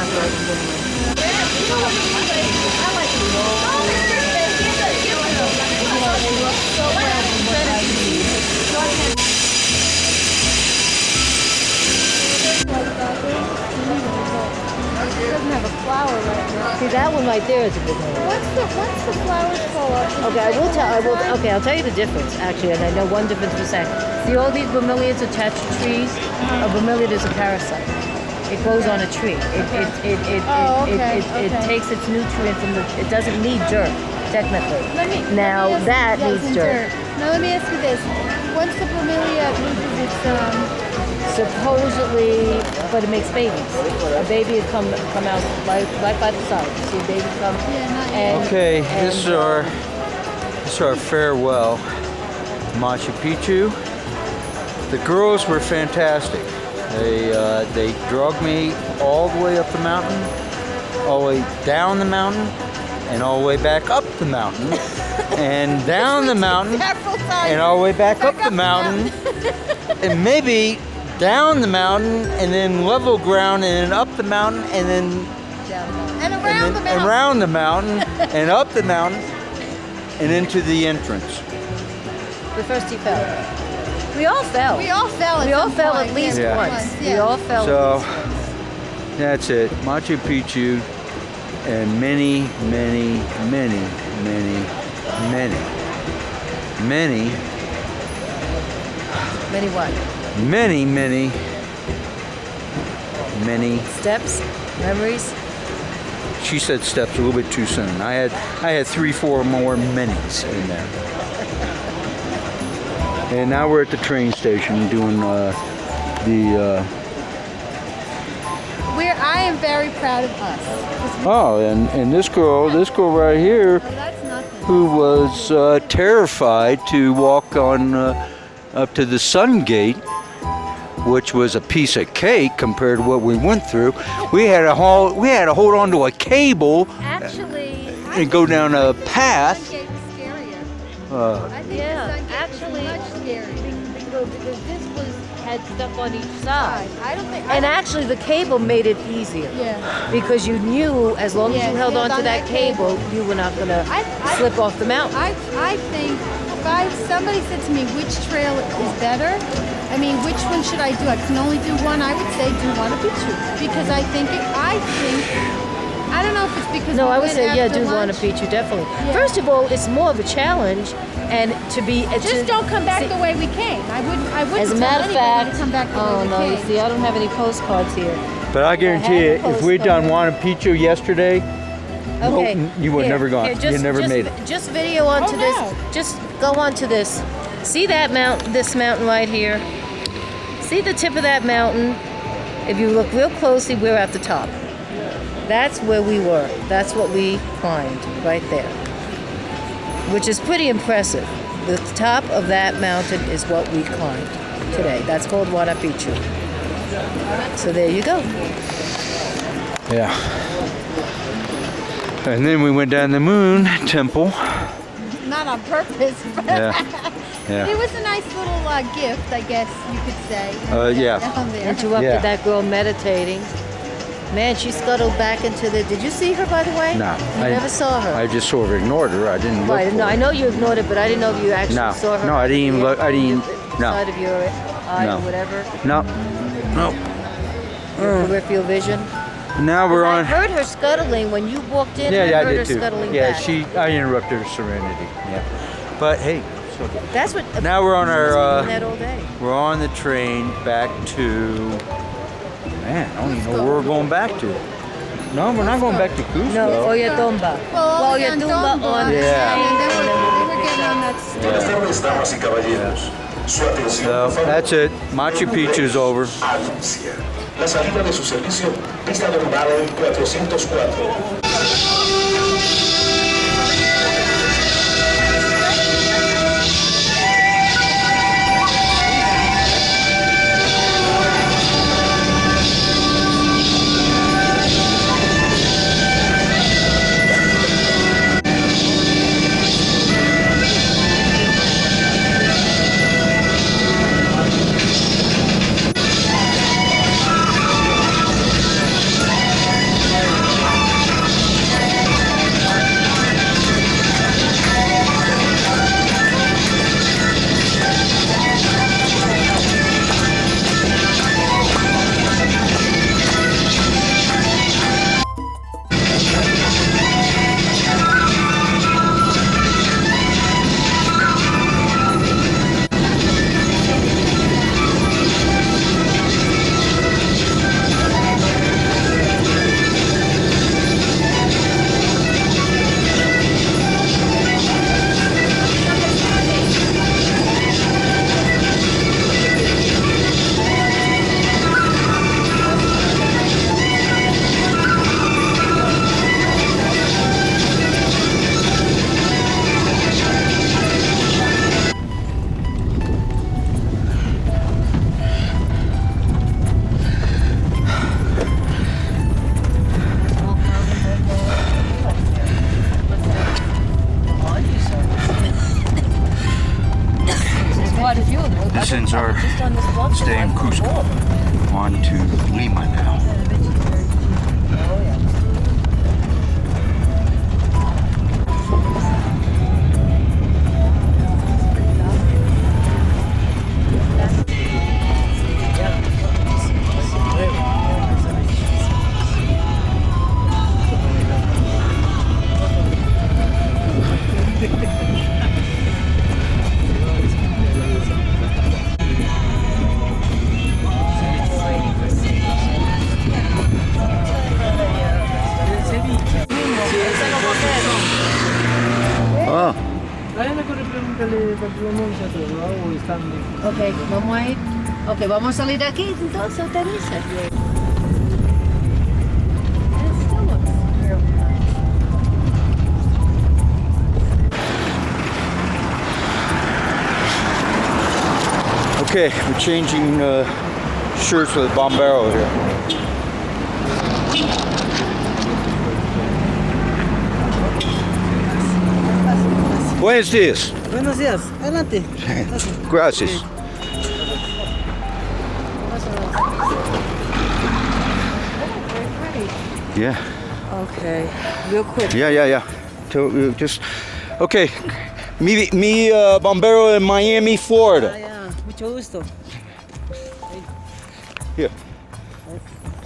It doesn't have a flower right now. See, that one right there is a good one. What's the flowers called? Okay, okay, I'll tell you the difference, actually, and I know one difference for a second. See all these bromeliads attached to trees? A bromeliad is a parasite. It grows on a tree. It takes its nutrients and it doesn't need dirt, technically. That needs dirt. Now let me ask you this. Once the bromelia loses its supposedly, but it makes babies. A baby would come out right by the side. You see a baby come. Okay, this is our farewell, Machu Picchu. The girls were fantastic. They dragged me all the way up the mountain, all the way down the mountain, and all the way back up the mountain, and down the mountain, and all the way back up the mountain, and maybe down the mountain, and then level ground, and then up the mountain, and then around the mountain, and up the mountain, and into the entrance. The first he fell. We all fell. We all fell. We all fell at least once. Yeah. We all fell. So that's it. Machu Picchu, and many what? Many steps, memories. She said steps a little bit too soon. I had 3-4 more minis in there. And now we're at the train station doing I am very proud of us. Oh, and this girl right here, who was terrified to walk on up to the Sun Gate, which was a piece of cake compared to what we went through. We had to hold on to a cable and go down a path. Because this had stuff on each side. Actually the cable made it easier. Yeah. Because you knew as long as you held on to that cable, you were not going to slip off the mountain. I think if somebody said to me which trail is better, I mean, which one should I do? I can only do one. I would say do Machu Picchu because I don't know if it's because no, I would say do Machu Picchu definitely. Yeah. First of all, it's more of a challenge, and to be just don't come back the way we came. I wouldn't. As a matter of fact, come back the way we came. You see, I don't have any postcards here. But I guarantee you, if we'd done Machu Picchu yesterday, you would never gone. You never made it. Just video onto this. Just go onto this. See that this mountain right here. See the tip of that mountain. If you look real closely, we're at the top. That's where we were. That's what we climbed right there, which is pretty impressive. The top of that mountain is what we climbed today. That's called Machu Picchu. So there you go. Yeah. And then we went down the moon temple. Not on purpose. Yeah. It was a nice little gift, I guess you could say. Yeah. Interrupted that girl meditating. Man, she scuttled back into the... Did you see her, by the way? No. I never saw her. I just sort of ignored her. I didn't look for her. I know you ignored it, but I didn't know if you actually saw her. No, I didn't even look. I didn't... No. Side of your eye or whatever? No. Your peripheral vision? Now we're on... I heard her scuttling when you walked in. Yeah, I heard I did her too. Scuttling Yeah, back. I interrupted her serenity. Yeah. But hey... That's what... Now we're on our... that all day. We're on the train back to... Man, I don't even know where we're going back to. No, we're not going back to Cusco. No, Oyatumba. Well, Oyatumba on So that's it. Machu Picchu is over. La salida de su servicio está nombrada en 404. stay in Cusco. On to Lima now. Ah, Ok, vamos a ir. Ok, vamos a salir de aquí, entonces te dice. okay, we're changing shirts with Bombero here. Buenos dias. Buenos días, adelante. Gracias. Yeah, Okay, real quick. yeah. Just okay. Me, Bombero in Miami, Florida. Ya, mucho gusto. Here.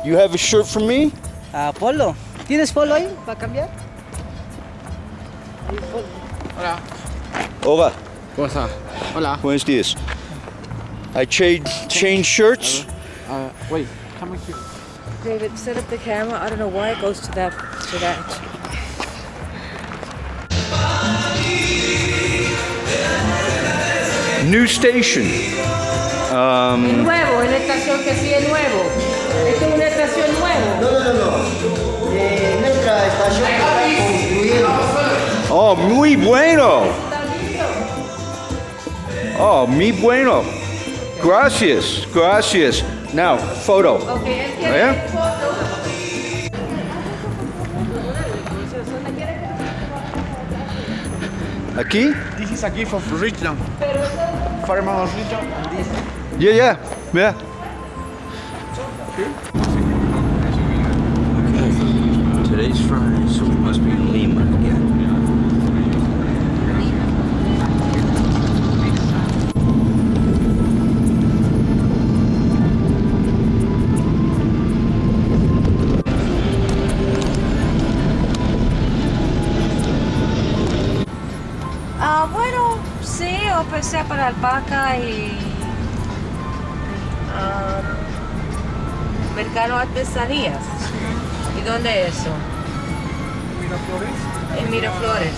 You have a shirt for me? Polo. ¿Tienes polo ahí para cambiar? Hola. ¿Cómo está? Hola. Buenos dias. I change shirts. Wait, come here. David, set up the camera. I don't know why it goes to that. New station. Nuevo, es la estación que sí es nuevo. Esto es una estación nueva. Nuestra estación está construyendo. Oh, muy bueno. Oh, muy bueno. Gracias. Now, photo. Okay, él quiere ¿Eh? foto. Aquí? This is a gift of Richland. Farmer of Richland. And this. Yeah. Okay. Today's Friday, so we must be in Lima again. Bueno, sí, yo pensé para alpaca y mercado artesanías. ¿Y dónde es eso? En Miraflores.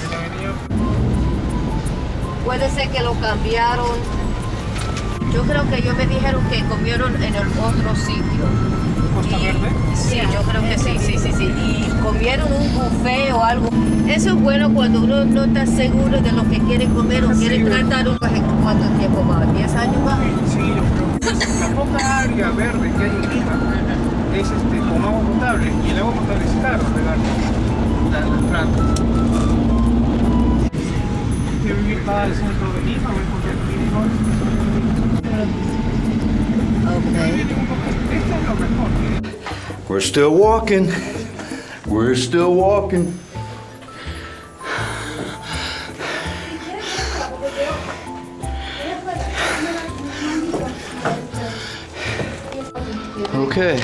Puede ser que lo cambiaron. Yo creo que ellos me dijeron que comieron en el otro sitio. ¿Costa Verde? Sí, yo creo que sí. Y comieron un buffet o algo. Eso es bueno cuando uno no está seguro de lo que quiere comer o quiere tratar un ¿cuánto tiempo más? ¿10 años más? Sí, yo creo que la poca área verde que hay en Lima es con agua potable. Y el agua potable es caro, regar las plantas. Quiero vivir para el centro de Lima, voy a encontrar clínicos. Okay. Esto es lo mejor. We're still walking. Okay.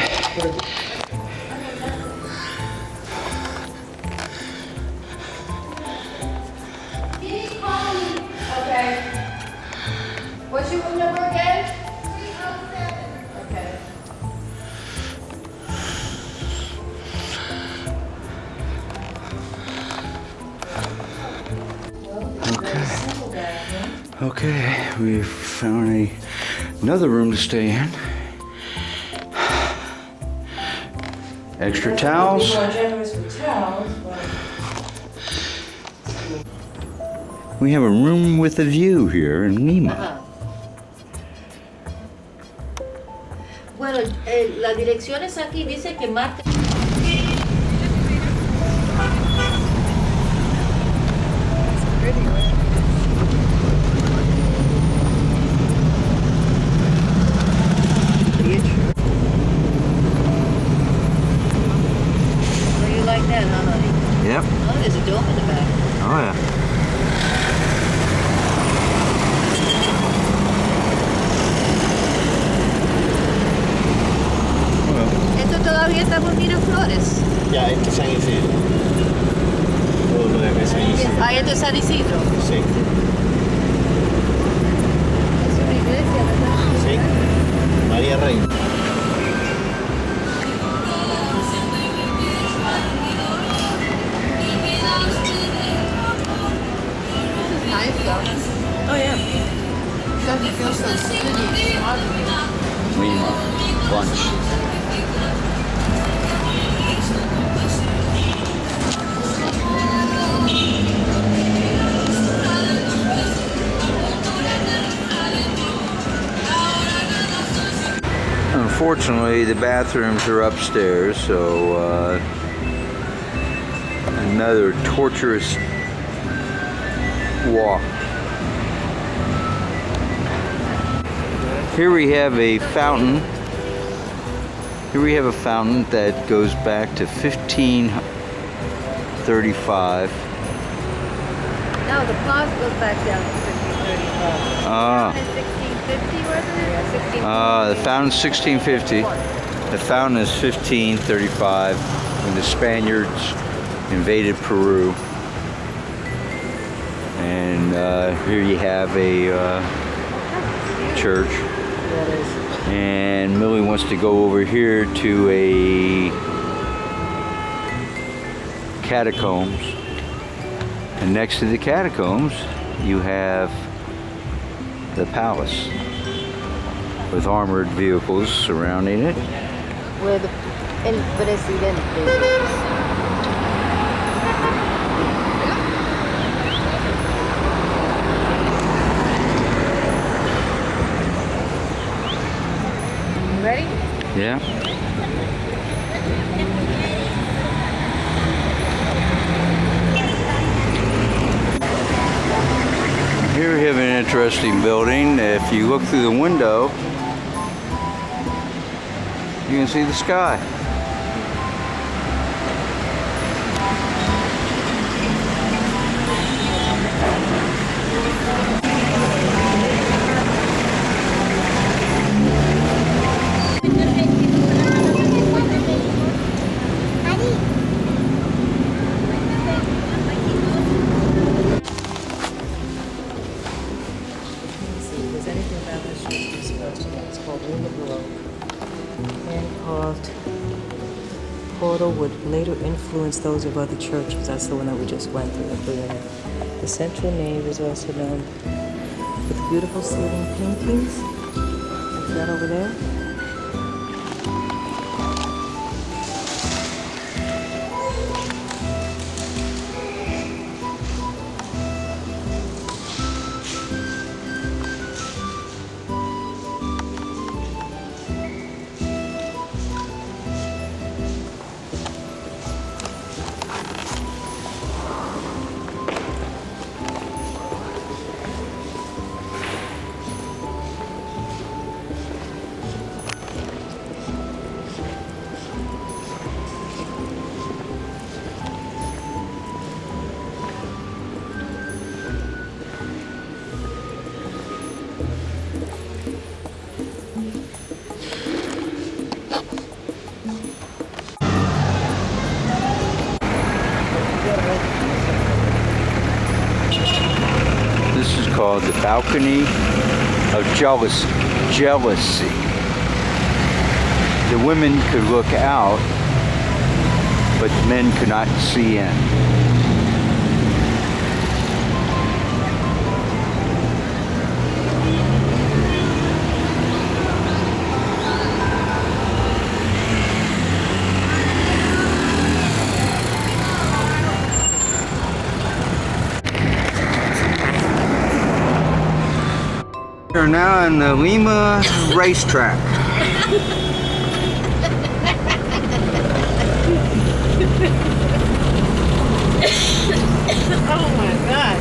Okay. What's your room number again? 307. Okay. Okay, we found another room to stay in. Extra towels. More generous with towels, but We have a room with a view here in Lima. Bueno, la dirección es aquí, dice que martes. There's a dome in the back. Oh yeah. Esto todavía está por Miraflores. Ya, esto es San Isidro. Todo lo de San Isidro. Ah, esto es San Isidro. Sí. Es una iglesia, ¿verdad? Sí. María Reina. Nice though. Oh, yeah. Doesn't feel so city. Lima bunch. Unfortunately, the bathrooms are upstairs, so another torturous walk. Here we have a fountain. Here we have a fountain that goes back to 1535. No, the plaza goes back down to 1535. Ah. 1650, wasn't it? The fountain's 1650. The fountain is 1535 when the Spaniards invaded Peru. And here you have a church. And Millie wants to go over here to a catacombs. And next to the catacombs, you have the palace with armored vehicles surrounding it. Where the presidente is. Ready? Yeah. Here we have an interesting building. If you look through the window, you can see the sky. There's anything about this church that's supposed to know. It's called Lima Peru. Hand-carved portal would later influence those of other churches. That's the one that we just went through. The central nave is also known with beautiful ceiling paintings. Like that over there. This is called the balcony of jealousy. The women could look out, but men could not see in. We're now on the Lima racetrack. Oh my God.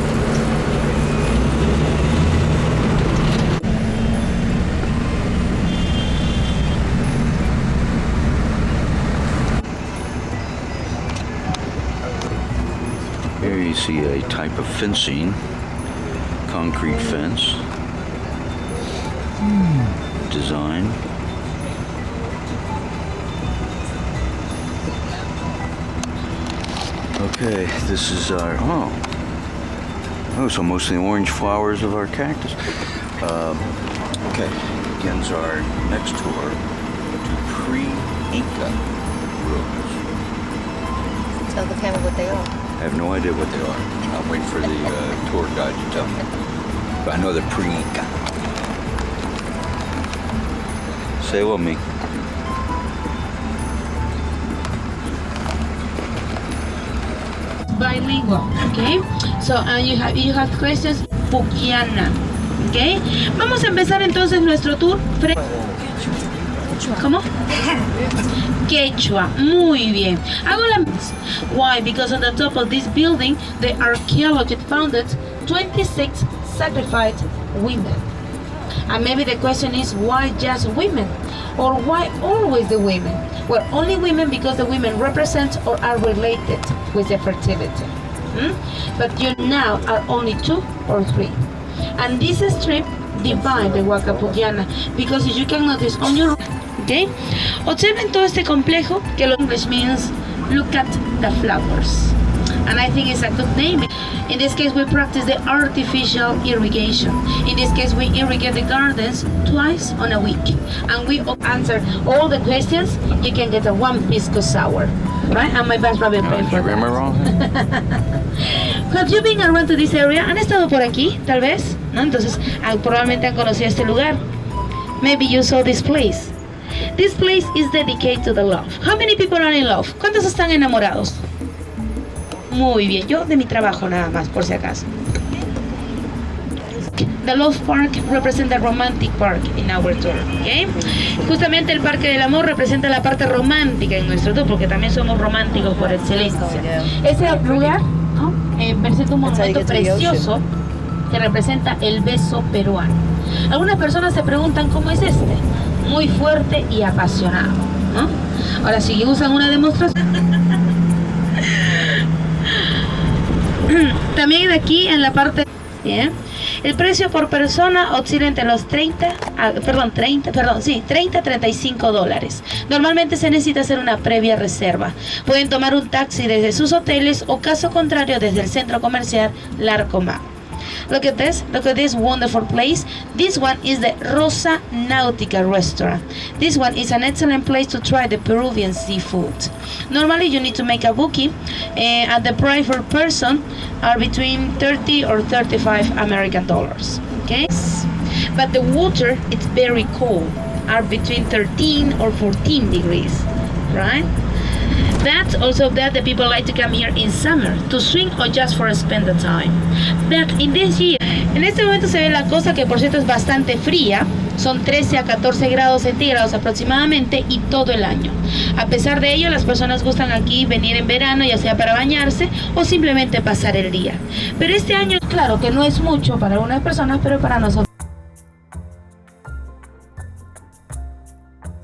you see a type of fencing, concrete fence design. Okay, this is our, so mostly orange flowers of our cactus. Okay, begins our next tour to pre-Inca ruins. Tell the camera what they are. I have no idea what they are. I'm waiting for the tour guide to tell me. But I know they're pre-Inca. Say with me. Bilingual, okay? So you have questions. Pukiana, okay? Vamos a empezar entonces nuestro tour. ¿Cómo? Quechua, muy bien. Hago la... Why? Because on the top of this building, the archaeologists found 26 sacrificed women. And maybe the question is, why just women? Or why always the women? Well, only women because the women represent or are related with the fertility. But you now are only 2 or 3. And this strip divide the Huacapuquiana because as you can notice on your... Okay? Observen todo este complejo que lo English means look at the flowers. And I think it's a good name. In this case, we practice the artificial irrigation. In this case, we irrigate the gardens twice on a week. And we answer all the questions. You can get a 1 pisco sour. Right? And my best rabbit pay for that. Am I wrong? Have you been around to this area? ¿Han estado por aquí? Tal vez. ¿No? Entonces, probablemente han conocido este lugar. Maybe you saw this place. This place is dedicated to the love. How many people are in love? ¿Cuántos están enamorados? Muy bien, yo de mi trabajo nada más, por si acaso. The Love Park represents the romantic park in our tour, ¿okay? Justamente el Parque del Amor representa la parte romántica en nuestro tour, porque también somos románticos por excelencia. Ese lugar, ¿no? Presenta un monumento precioso que representa el beso peruano. Algunas personas se preguntan cómo es este, muy fuerte y apasionado, ¿no? Ahora, si usan una demostración... También de aquí en la parte, ¿bien? El precio por persona oscila entre los 30 a $35. Normalmente se necesita hacer una previa reserva. Pueden tomar un taxi desde sus hoteles o caso contrario desde el centro comercial Larcomar. Look at this wonderful place. This one is the Rosa Nautica restaurant. This one is an excellent place to try the Peruvian seafood. Normally you need to make a booking and the price per person are between 30 or 35 American dollars. Okay? But the water is very cold, are between 13 or 14 degrees, right? That's also that the people like to come here in summer to swim or just for spend the time. But in this year, en este momento se ve la cosa que por cierto es bastante fría, son 13 a 14 grados centígrados aproximadamente y todo el año. A pesar de ello, las personas gustan aquí venir en verano, ya sea para bañarse o simplemente pasar el día. Pero este año, claro que no es mucho para algunas personas, pero para nosotros